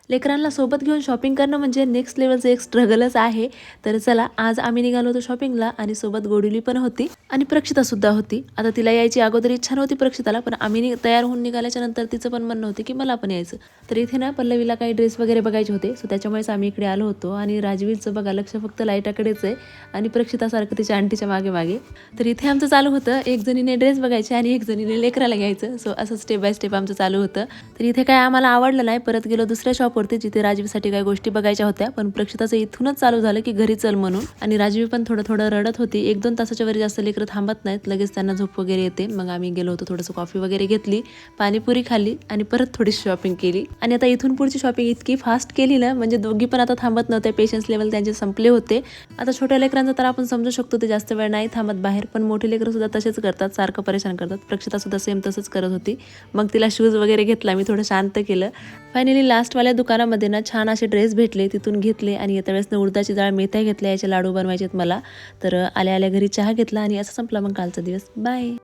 लेकरांना सोबत घेऊन शॉपिंग करणं म्हणजे नेक्स्ट लेवलचं एक स्ट्रगलच आहे. तर चला, आज आम्ही निघालो होतो शॉपिंगला आणि सोबत गोडुली पण होती आणि प्रक्षिता सुद्धा होती. आता तिला यायची अगोदर इच्छा नव्हती प्रक्षिताला, पण आम्ही तयार होऊन निघाल्याच्या नंतर तिचं पण म्हणणं होतं की मला पण यायचं. तर इथे ना पल्लवीला काही ड्रेस वगैरे बघायचे होते, सो त्याच्यामुळेच आम्ही इकडे आलो होतो. आणि राजवीरचं बघा लक्ष फक्त लाईटाकडेच आहे आणि प्रक्षितासारखं तिच्या आंटीच्या मागे मागे. तर इथे आमचं चालू होतं, एक जणीने ड्रेस बघायचे आणि एक जणीने लेकराला घ्यायचं. सो असं स्टेप बाय स्टेप आमचं चालू होतं. तर इथे काय आम्हाला आवडलं नाही, परत गेलो दुसऱ्या शॉपवरती जिथे राजवीसाठी काही गोष्टी बघायच्या होत्या. पण प्रक्षिताचं इथूनच चालू झालं की घरी चल म्हणून. आणि राजवी पण थोडं थोडं रडत होती. 1-2 तासाच्या वरी जास्त लेकरं थांबत नाहीत, लगेच त्यांना झोप वगैरे येते. मग आम्ही गेलो होतो, थोडंसं कॉफी वगैरे घेतली, पाणीपुरी खाल्ली आणि परत थोडीशी शॉपिंग केली. आणि आता इथून पुढची शॉपिंग इतकी फास्ट केली ना, म्हणजे दोघी पण आता थांबत नव्हते, पेशन्स लेवल त्यांचे संपले होते. आता छोट्या लेकरांचं तर आपण समजू शकतो, ते जास्त वेळ नाही थांबत बाहेर, पण मोठे लेकरं सुद्धा तसेच करतात, सारखं परेशान करतात. प्रक्षिता सुद्धा सेम तसंच करत होती. मग तिला शूज वगैरे घेतला, मी थोडं शांत केलं. फायनली लास्टवाल्या दुकानामध्ये ना छान असे ड्रेस भेटले, तिथून घेतले. आणि येत्या वेळेस ना उडदाची डाळ मेथ्या घेतल्या, याचे लाडू बनवायचे आहेत मला. तर आल्या आल्या घरी चहा घेतला आणि असं संपला मग कालचा दिवस. बाय.